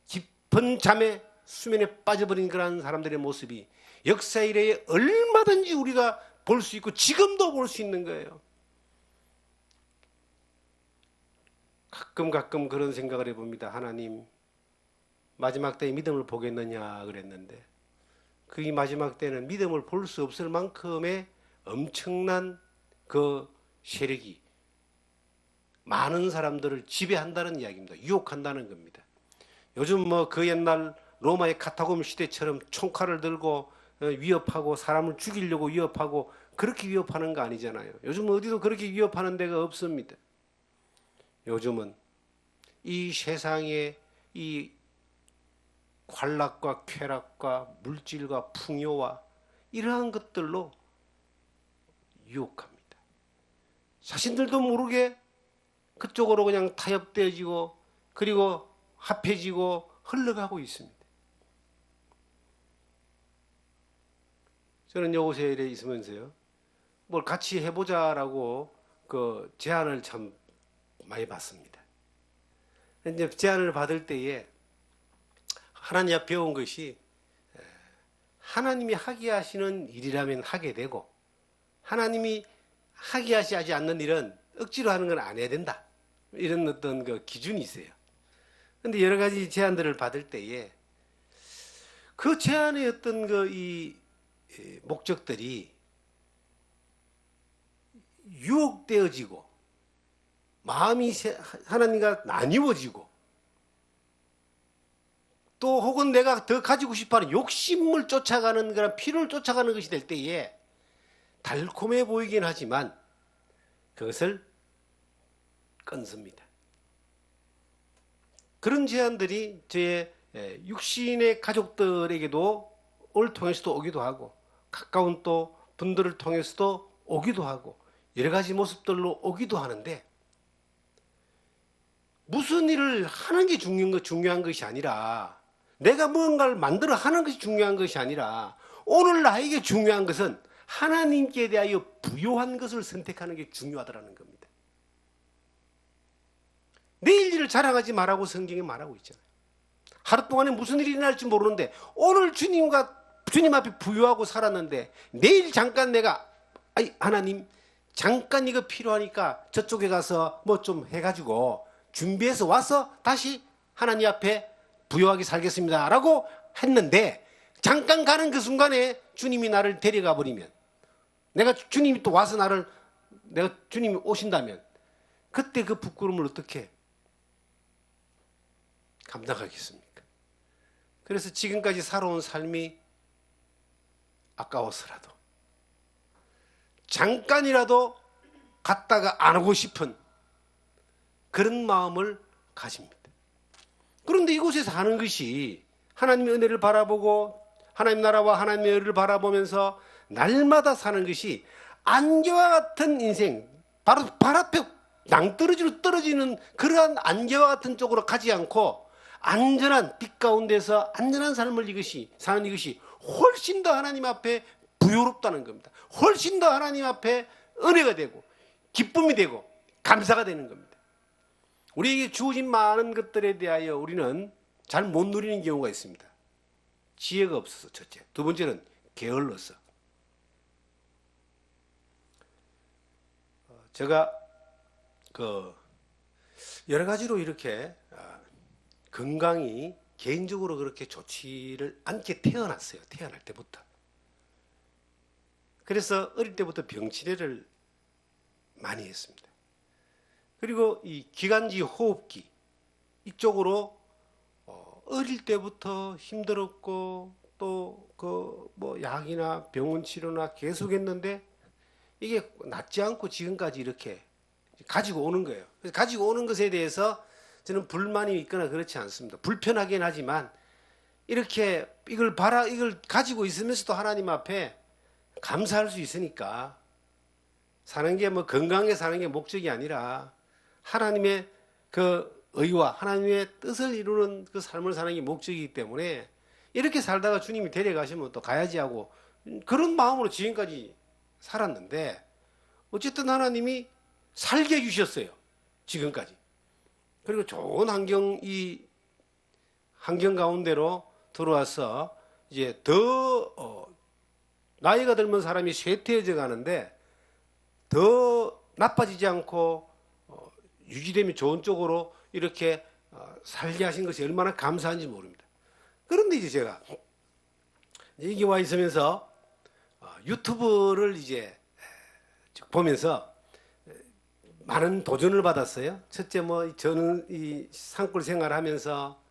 깊은 잠에 수면에 빠져버린 그런 사람들의 모습이 역사 이래에 얼마든지 우리가 볼 수 있고 지금도 볼 수 있는 거예요. 가끔 그런 생각을 해봅니다. 하나님, 마지막 때에 믿음을 보겠느냐 그랬는데, 그 마지막 때는 믿음을 볼 수 없을 만큼의 엄청난 그 세력이 많은 사람들을 지배한다는 이야기입니다. 유혹한다는 겁니다. 요즘 뭐 그 옛날 로마의 카타콤 시대처럼 총칼을 들고 위협하고 사람을 죽이려고 위협하고 그렇게 위협하는 거 아니잖아요. 요즘 어디도 그렇게 위협하는 데가 없습니다. 요즘은 이 세상의 이 관락과 쾌락과 물질과 풍요와 이러한 것들로 유혹합니다. 자신들도 모르게 그쪽으로 그냥 타협되어지고 그리고 합해지고 흘러가고 있습니다. 저는 요새 일에 있으면서요, 뭘 같이 해보자라고 그 제안을 참 많이 받습니다. 이제 제안을 받을 때에 하나님 앞에 배운 것이, 하나님이 하게 하시는 일이라면 하게 되고, 하나님이 하게 하지 않는 일은 억지로 하는 건 안 해야 된다. 이런 어떤 그 기준이 있어요. 근데 여러 가지 제안들을 받을 때에 그 제안의 어떤 그 이 목적들이 유혹되어지고 마음이 하나님과 나뉘어지고 또 혹은 내가 더 가지고 싶어하는 욕심을 쫓아가는 그런 필요를 쫓아가는 것이 될 때에 달콤해 보이긴 하지만 그것을 끊습니다. 그런 제안들이 저의 육신의 가족들에게도 을 통해서도 오기도 하고 가까운 또 분들을 통해서도 오기도 하고 여러 가지 모습들로 오기도 하는데 무슨 일을 하는 게 중요한 것이 아니라 내가 무언가를 만들어 하는 것이 중요한 것이 아니라 오늘 나에게 중요한 것은 하나님께 대하여 부요한 것을 선택하는 게 중요하다는 겁니다. 내일 일을 자랑하지 말라고 성경에 말하고 있잖아요. 하루 동안에 무슨 일이 일어날지 모르는데 오늘 주님 앞에 부요하고 살았는데 내일 잠깐 내가 하나님 잠깐 이거 필요하니까 저쪽에 가서 뭐 좀 해가지고 준비해서 와서 다시 하나님 앞에 부요하게 살겠습니다 라고 했는데 잠깐 가는 그 순간에 주님이 나를 데려가 버리면 내가 주님이 또 와서 내가 주님이 오신다면 그때 그 부끄러움을 어떻게 감당하겠습니까? 그래서 지금까지 살아온 삶이 아까워서라도 잠깐이라도 갔다가 안 오고 싶은 그런 마음을 가집니다. 그런데 이곳에서 하는 것이 하나님의 은혜를 바라보고 하나님 나라와 하나님의 의를 바라보면서 날마다 사는 것이 안개와 같은 인생, 바로 발 앞에 낭떠러지로 떨어지는 그러한 안개와 같은 쪽으로 가지 않고 안전한 빛 가운데서 안전한 삶을 사는 이것이 훨씬 더 하나님 앞에 부요롭다는 겁니다. 훨씬 더 하나님 앞에 은혜가 되고 기쁨이 되고 감사가 되는 겁니다. 우리에게 주어진 많은 것들에 대하여 우리는 잘 못 누리는 경우가 있습니다. 지혜가 없어서 첫째. 두 번째는 게을러서. 제가 여러 가지로 이렇게 건강이 개인적으로 그렇게 좋지를 않게 태어났어요. 태어날 때부터. 그래서 어릴 때부터 병치레를 많이 했습니다. 그리고 이 기관지 호흡기 이쪽으로 어릴 때부터 힘들었고 또 뭐 약이나 병원 치료나 계속 했는데 이게 낫지 않고 지금까지 이렇게 가지고 오는 거예요. 그래서 가지고 오는 것에 대해서 저는 불만이 있거나 그렇지 않습니다. 불편하긴 하지만 이렇게 이걸 가지고 있으면서도 하나님 앞에 감사할 수 있으니까 사는 게 뭐 건강하게 사는 게 목적이 아니라 하나님의 그 의와 하나님의 뜻을 이루는 그 삶을 사는 게 목적이기 때문에 이렇게 살다가 주님이 데려가시면 또 가야지 하고 그런 마음으로 지금까지 살았는데 어쨌든 하나님이 살게 해주셨어요. 지금까지. 그리고 좋은 환경 가운데로 들어와서 이제 더 나이가 들면 사람이 쇠퇴해져 가는데 더 나빠지지 않고 유지되면 좋은 쪽으로 이렇게 살게 하신 것이 얼마나 감사한지 모릅니다. 그런데 이제 제가 여기 와 있으면서 유튜브를 이제 보면서 많은 도전을 받았어요. 첫째 저는 이 산골 생활하면서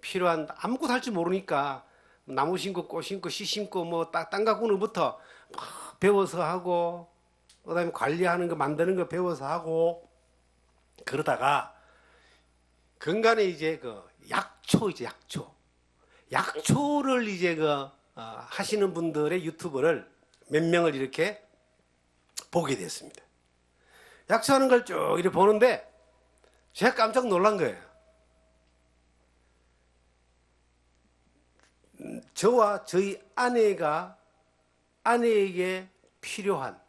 필요한 아무것도 할 줄 모르니까 나무 심고 꽃 심고 씨 심고 뭐 땅 가꾸는 것부터 배워서 하고 그다음에 관리하는 거 만드는 거 배워서 하고 그러다가 근간에 이제 약초를 이제 하시는 분들의 유튜브를 몇 명을 이렇게 보게 됐습니다. 약초하는 걸 쭉 이렇게 보는데 제가 깜짝 놀란 거예요. 저와 저희 아내에게 필요한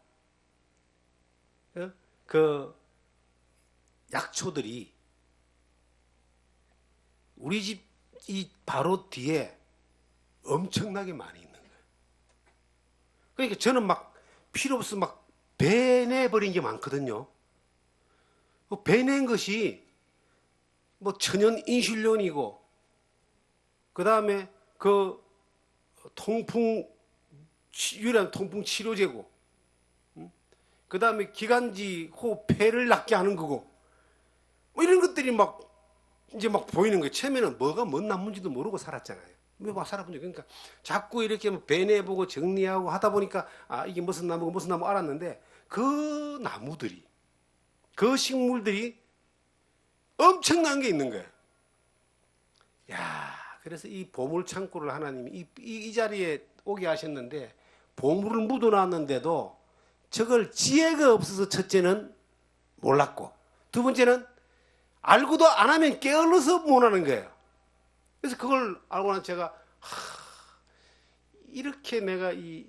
그 약초들이 우리 집 이 바로 뒤에 엄청나게 많이 있는 거예요. 그러니까 저는 막 필요 없어 막 배내버린 게 많거든요. 배낸 것이 뭐 천연 인슐린이고, 그 다음에 그 유일한 통풍 치료제고, 그 다음에 기관지 호흡 폐를 낫게 하는 거고, 뭐 이런 것들이 이제 막 보이는 거예요. 처음에는 뭐가 뭔 나무인지도 모르고 살았잖아요. 막 살아본 적. 그러니까 자꾸 이렇게 배내보고 정리하고 하다 보니까 이게 무슨 나무고 무슨 나무 알았는데, 그 나무들이, 그 식물들이 엄청난 게 있는 거예요. 야, 그래서 이 보물 창고를 하나님이 이 자리에 오게 하셨는데, 보물을 묻어놨는데도 저걸 지혜가 없어서 첫째는 몰랐고, 두 번째는 알고도 안 하면 게을러서 못하는 거예요. 그래서 그걸 알고 난 제가 이렇게 내가 이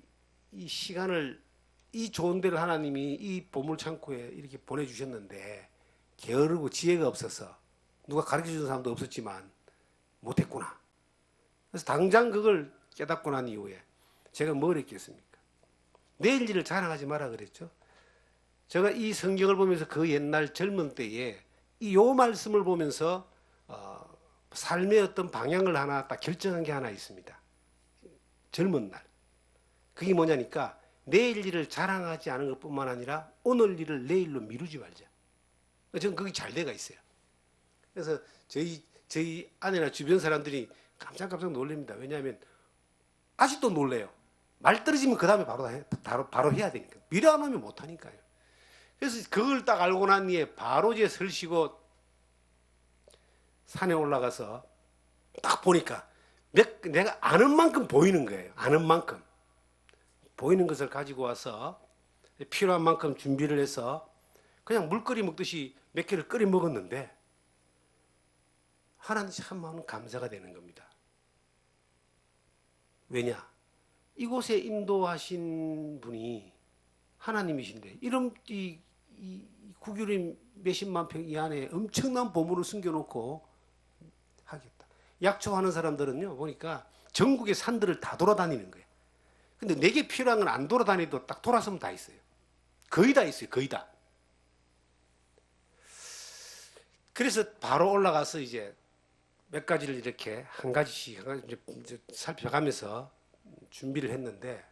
시간을, 이 좋은 데를 하나님이 이 보물 창고에 이렇게 보내주셨는데 게으르고 지혜가 없어서, 누가 가르쳐주는 사람도 없었지만 못했구나. 그래서 당장 그걸 깨닫고 난 이후에 제가 뭘 했겠습니까? 내일 일을 자랑하지 마라 그랬죠. 제가 이 성경을 보면서 그 옛날 젊은 때에 요 말씀을 보면서 삶의 어떤 방향을 하나 딱 결정한 게 하나 있습니다. 젊은 날. 그게 뭐냐니까, 내일 일을 자랑하지 않은 것뿐만 아니라 오늘 일을 내일로 미루지 말자. 저는 그게 잘 돼가 있어요. 그래서 저희 아내나 주변 사람들이 깜짝깜짝 놀랍니다. 왜냐하면 아직도 놀래요. 말 떨어지면 그 다음에 바로 해야 되니까. 미리 안 하면 못 하니까요. 그래서 그걸 딱 알고 난 뒤에 바로 이제 설치고 산에 올라가서 딱 보니까 내가 아는 만큼 보이는 거예요. 아는 만큼. 보이는 것을 가지고 와서 필요한 만큼 준비를 해서 그냥 물끓이 먹듯이 몇 개를 끓여 먹었는데, 하나님 참 마음 감사가 되는 겁니다. 왜냐? 이곳에 인도하신 분이 하나님이신데, 이런 이 국유림 몇십만 평 이 안에 엄청난 보물을 숨겨놓고 하겠다. 약초하는 사람들은요, 보니까 전국의 산들을 다 돌아다니는 거예요. 근데 내게 필요한 건 안 돌아다니도 딱 돌아서면 다 있어요. 거의 다 있어요. 거의 다. 그래서 바로 올라가서 이제 몇 가지를 이렇게 한 가지씩 이제 살펴가면서 준비를 했는데,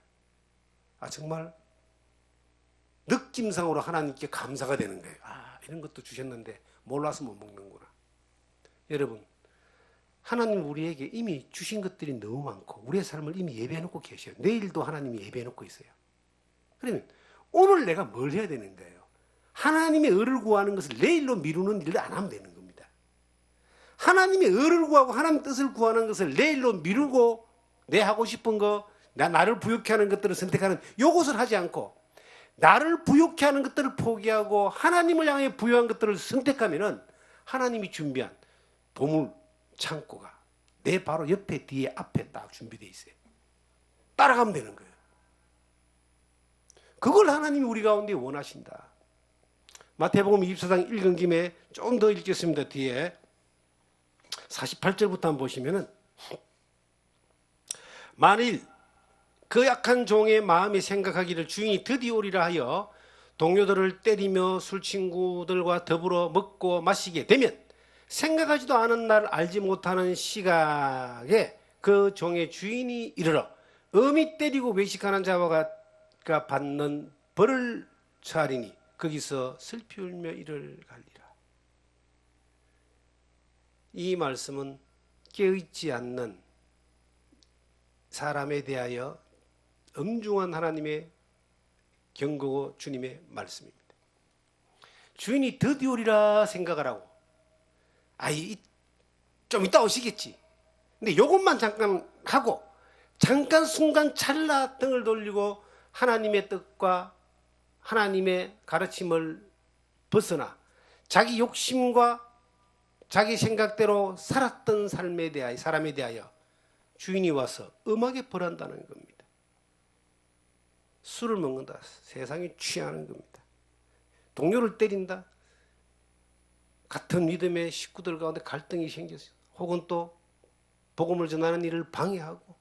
정말 느낌상으로 하나님께 감사가 되는 거예요. 이런 것도 주셨는데 몰라서 못 먹는구나. 여러분, 하나님 우리에게 이미 주신 것들이 너무 많고 우리의 삶을 이미 예배해놓고 계셔요. 내일도 하나님이 예배해놓고 있어요. 그러면 오늘 내가 뭘 해야 되는 거예요? 하나님의 의를 구하는 것을 내일로 미루는 일을 안 하면 되는 겁니다. 하나님의 의를 구하고 하나님의 뜻을 구하는 것을 내일로 미루고 내 하고 싶은 거, 나를 부욕케 하는 것들을 선택하는 요것을 하지 않고, 나를 부욕케 하는 것들을 포기하고 하나님을 향해 부여한 것들을 선택하면은 하나님이 준비한 보물 창고가 내 바로 옆에, 뒤에, 앞에 딱 준비되어 있어요. 따라가면 되는 거예요. 그걸 하나님이 우리 가운데 원하신다. 마태복음 24장 읽은 김에 좀 더 읽겠습니다. 뒤에 48절부터 한번 보시면은, 만일 그 약한 종의 마음이 생각하기를 주인이 드디어 오리라 하여 동료들을 때리며 술친구들과 더불어 먹고 마시게 되면, 생각하지도 않은 날 알지 못하는 시각에 그 종의 주인이 이르러 엄히 때리고 외식하는 자와 받는 벌을 처하리니 거기서 슬피 울며 이를 갈리라. 이 말씀은 깨어있지 않는 사람에 대하여 엄중한 하나님의 경고고 주님의 말씀입니다. 주인이 드디어 오리라 생각을 하고, 좀 이따 오시겠지. 근데 요것만 잠깐 하고, 잠깐 순간 찰나 등을 돌리고 하나님의 뜻과 하나님의 가르침을 벗어나 자기 욕심과 자기 생각대로 살았던 사람에 대하여 주인이 와서 엄하게 벌한다는 겁니다. 술을 먹는다. 세상에 취하는 겁니다. 동료를 때린다. 같은 믿음의 식구들 가운데 갈등이 생겼어요. 혹은 또 복음을 전하는 일을 방해하고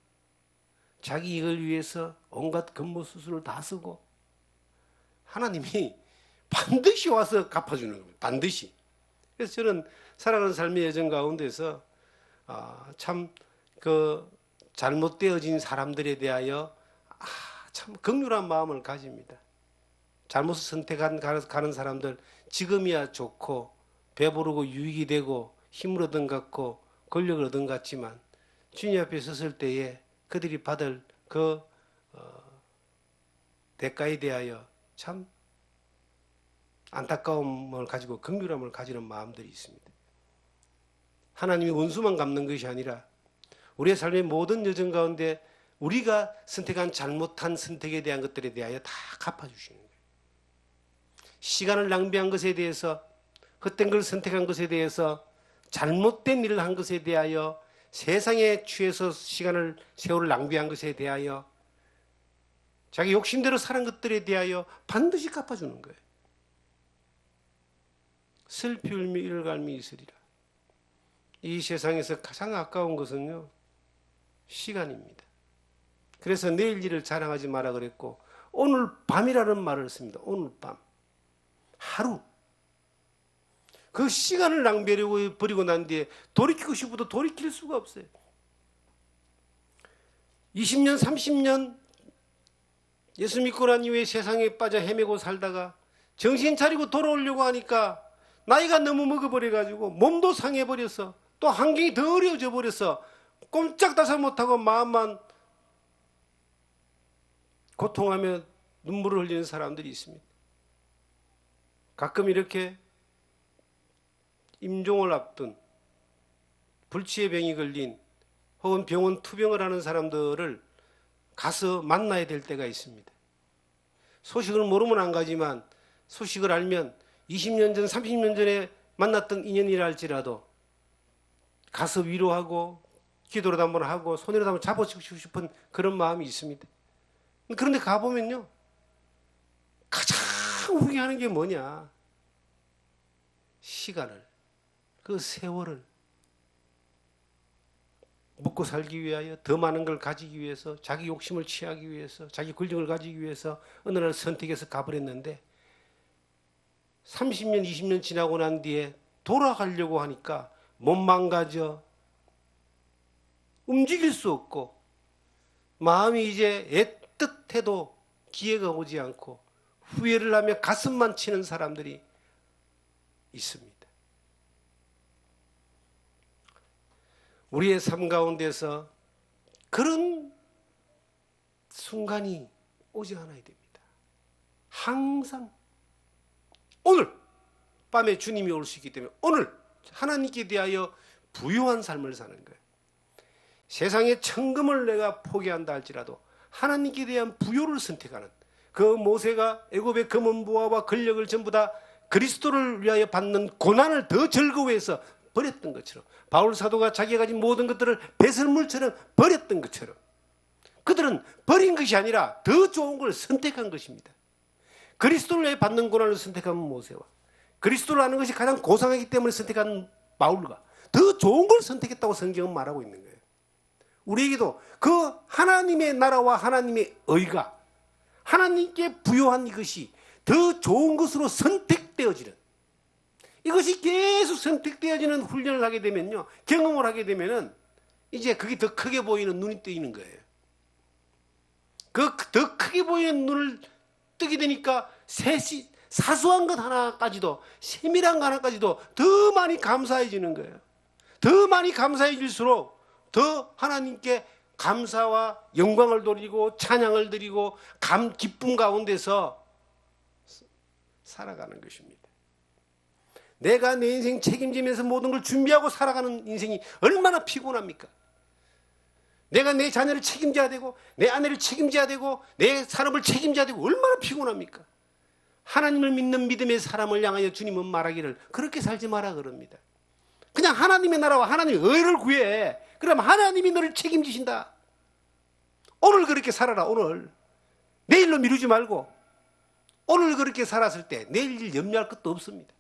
자기 이익을 위해서 온갖 근무수술을 다 쓰고 하나님이 반드시 와서 갚아주는 겁니다. 반드시. 그래서 저는 살아가는 삶의 여정 가운데서 참 그 잘못되어진 사람들에 대하여 참 긍휼한 마음을 가집니다. 잘못을 선택한 가는 사람들 지금이야 좋고 배부르고 유익이 되고 힘을 얻은 것 같고 권력을 얻은 것 같지만 주님 앞에 섰을 때에 그들이 받을 그 대가에 대하여 참 안타까움을 가지고 긍휼함을 가지는 마음들이 있습니다. 하나님이 원수만 갚는 것이 아니라 우리의 삶의 모든 여정 가운데 우리가 선택한 잘못한 선택에 대한 것들에 대하여 다 갚아주시는 거예요. 시간을 낭비한 것에 대해서, 헛된 걸 선택한 것에 대해서, 잘못된 일을 한 것에 대하여, 세상에 취해서 세월을 낭비한 것에 대하여, 자기 욕심대로 살은 것들에 대하여 반드시 갚아주는 거예요. 슬피 울며 이를 갈미 있으리라. 이 세상에서 가장 아까운 것은요, 시간입니다. 그래서 내일 일을 자랑하지 마라 그랬고, 오늘 밤이라는 말을 씁니다. 오늘 밤. 하루. 그 시간을 낭비해버리고 난 뒤에 돌이키고 싶어도 돌이킬 수가 없어요. 20년, 30년 예수 믿고 난 이후에 세상에 빠져 헤매고 살다가 정신 차리고 돌아오려고 하니까 나이가 너무 먹어버려가지고 몸도 상해버려서 또 환경이 더 어려워져 버려서 꼼짝다사 못하고 마음만 고통하며 눈물을 흘리는 사람들이 있습니다. 가끔 이렇게 임종을 앞둔 불치의 병이 걸린 혹은 병원 투병을 하는 사람들을 가서 만나야 될 때가 있습니다. 소식을 모르면 안 가지만 소식을 알면 20년 전, 30년 전에 만났던 인연이라 할지라도 가서 위로하고 기도라도 한번 하고 손이라도 한번 잡아주고 싶은 그런 마음이 있습니다. 그런데 가보면요, 가장 후회하는 게 뭐냐? 시간을, 그 세월을 먹고 살기 위하여, 더 많은 걸 가지기 위해서, 자기 욕심을 취하기 위해서, 자기 권력을 가지기 위해서 어느 날 선택해서 가버렸는데 30년, 20년 지나고 난 뒤에 돌아가려고 하니까 못 망가져, 움직일 수 없고 마음이 이제 애틋해도 기회가 오지 않고 후회를 하며 가슴만 치는 사람들이 있습니다. 우리의 삶 가운데서 그런 순간이 오지 않아야 됩니다. 항상 오늘 밤에 주님이 올 수 있기 때문에 오늘 하나님께 대하여 부유한 삶을 사는 거예요. 세상의 천금을 내가 포기한다 할지라도 하나님께 대한 부요를 선택하는, 그 모세가 애굽의 금은 보화와 권력을 전부 다 그리스도를 위하여 받는 고난을 더 즐거워해서 버렸던 것처럼, 바울 사도가 자기가 가진 모든 것들을 배설물처럼 버렸던 것처럼, 그들은 버린 것이 아니라 더 좋은 걸 선택한 것입니다. 그리스도를 위해 받는 고난을 선택한 모세와 그리스도를 아는 것이 가장 고상하기 때문에 선택한 바울과 더 좋은 걸 선택했다고 성경은 말하고 있는 거예요. 우리에게도 그 하나님의 나라와 하나님의 의가, 하나님께 부요한 이것이 더 좋은 것으로 선택되어지는, 이것이 계속 선택되어지는 훈련을 하게 되면요, 경험을 하게 되면은 이제 그게 더 크게 보이는 눈이 뜨이는 거예요. 그 더 크게 보이는 눈을 뜨게 되니까 사소한 것 하나까지도, 세밀한 것 하나까지도 더 많이 감사해지는 거예요. 더 많이 감사해질수록 더 하나님께 감사와 영광을 돌리고 찬양을 드리고 기쁨 가운데서 살아가는 것입니다. 내가 내 인생 책임지면서 모든 걸 준비하고 살아가는 인생이 얼마나 피곤합니까? 내가 내 자녀를 책임져야 되고 내 아내를 책임져야 되고 내 산업을 책임져야 되고 얼마나 피곤합니까? 하나님을 믿는 믿음의 사람을 향하여 주님은 말하기를 그렇게 살지 마라 그럽니다. 그냥 하나님의 나라와 하나님의 의를 구해. 그럼 하나님이 너를 책임지신다. 오늘 그렇게 살아라. 오늘. 내일로 미루지 말고 오늘 그렇게 살았을 때 내일 일 염려할 것도 없습니다.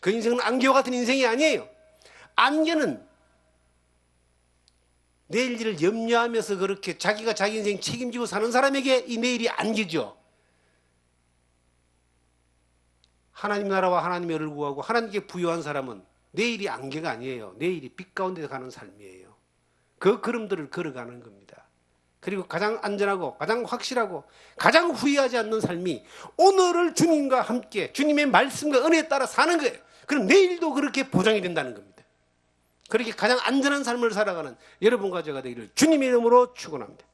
그 인생은 안개와 같은 인생이 아니에요. 안개는 내일 일을 염려하면서 그렇게 자기가 자기 인생 책임지고 사는 사람에게 이 내일이 안개죠. 하나님 나라와 하나님의 의를 구하고 하나님께 부여한 사람은 내일이 안개가 아니에요. 내일이 빛 가운데 가는 삶이에요. 그 걸음들을 걸어가는 겁니다. 그리고 가장 안전하고 가장 확실하고 가장 후회하지 않는 삶이 오늘을 주님과 함께 주님의 말씀과 은혜에 따라 사는 거예요. 그럼 내일도 그렇게 보장이 된다는 겁니다. 그렇게 가장 안전한 삶을 살아가는 여러분과 제가 되기를 주님의 이름으로 축원합니다.